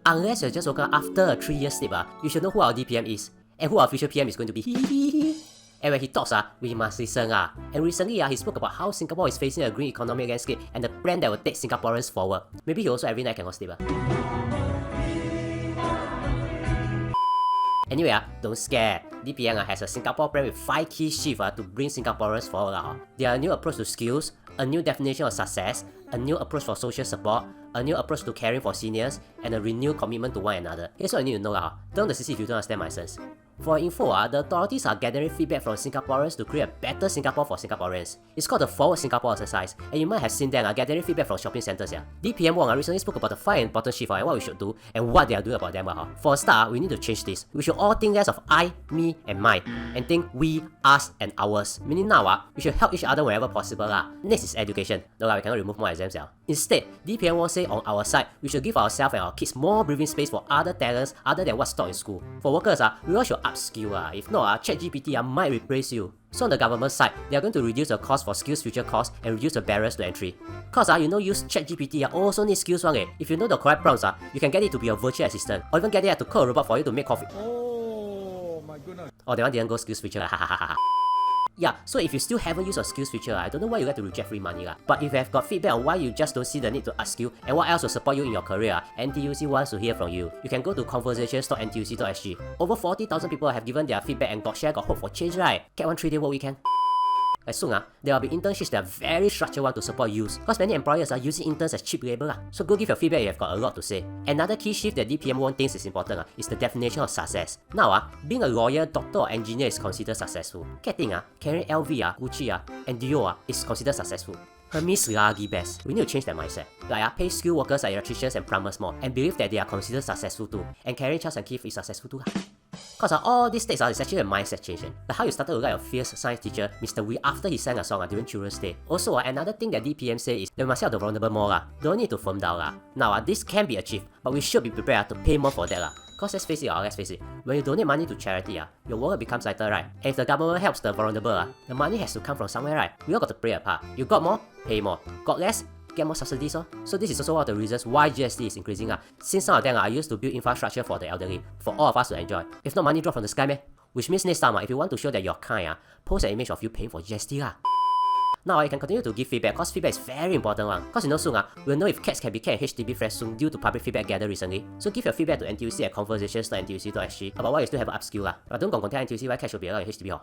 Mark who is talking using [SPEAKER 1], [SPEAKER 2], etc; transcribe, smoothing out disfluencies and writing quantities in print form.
[SPEAKER 1] unless you're just woken up after a 3-year sleep, you should know who our DPM is and who our future PM is going to be. And when he talks, we must listen. And recently, he spoke about how Singapore is facing a green economic landscape and the plan that will take Singaporeans forward. Maybe he also every night cannot sleep. Anyway, don't scare. DPM has a Singapore plan with 5 key shifts to bring Singaporeans forward. There are a new approach to skills, a new definition of success, a new approach for social support, a new approach to caring for seniors, and a renewed commitment to one another. Here's what you need to know. Turn the CC if you don't understand my sense. For info, the authorities are gathering feedback from Singaporeans to create a better Singapore for Singaporeans. It's called the Forward Singapore exercise, and you might have seen them gathering feedback from shopping centres. DPM Wong recently spoke about the 5 important shifts and what we should do and what they are doing about them. For a start, we need to change this. We should all think less of I, me, and my, and think we, us, and ours. Meaning now, we should help each other wherever possible. Next is education. No, we cannot remove more exams. Instead, DPM Wong say on our side, we should give ourselves and our kids more breathing space for other talents other than what's taught in school. For workers, we all should upskill. If not, ChatGPT might replace you. So on the government side, they are going to reduce the cost for skills future course and reduce the barriers to entry. Cause use ChatGPT also need skills one. If you know the correct prompts, you can get it to be a virtual assistant, or even get it to code a robot for you to make coffee.
[SPEAKER 2] Oh my goodness.
[SPEAKER 1] Oh, that one didn't go skills future. Yeah, so if you still haven't used your skills feature, I don't know why you like to reject free money. But if you have got feedback on why you just don't see the need to upskill and what else will support you in your career, NTUC wants to hear from you. You can go to conversations.ntuc.sg. Over 40,000 people have given their feedback and got hope for change, right? Get one 3-day work weekend. Like soon, there will be internships that are very structured one to support youth, because many employers are using interns as cheap labor. So go give your feedback, you have got a lot to say. Another key shift that DPM Wong thinks is important is the definition of success. Now, being a lawyer, doctor, or engineer is considered successful. Getting carrying LV, Gucci, and Dior is considered successful. Hermes lagi best. We need to change that mindset. Like pay skilled workers like electricians and plumbers more, and believe that they are considered successful too. And carrying Charles and Keith is successful too. Cause all these takes is actually a mindset change. Like how you started to like your fierce science teacher, Mr. Wee, after he sang a song during Children's Day. Also, another thing that DPM say is that we must help the vulnerable more. Don't need to firm down. Now, this can be achieved, but we should be prepared to pay more for that. Cause let's face it, when you donate money to charity, your world becomes lighter, right? And if the government helps the vulnerable, the money has to come from somewhere, right? We all got to play a part. You got more, pay more. Got less, get more subsidies. So this is also one of the reasons why GST is increasing. Since some of them are used to build infrastructure for the elderly, for all of us to enjoy. If not money drop from the sky, which means next time, if you want to show that you're kind, post an image of you paying for GST. Now you can continue to give feedback, cause feedback is very important one. Cause soon we'll know if cats can be kept in HDB flats soon due to public feedback gathered recently. So give your feedback to NTUC at conversations.ntuc.sg about why you still have an upskill. But don't contact NTUC why cats should be allowed in HDB hall.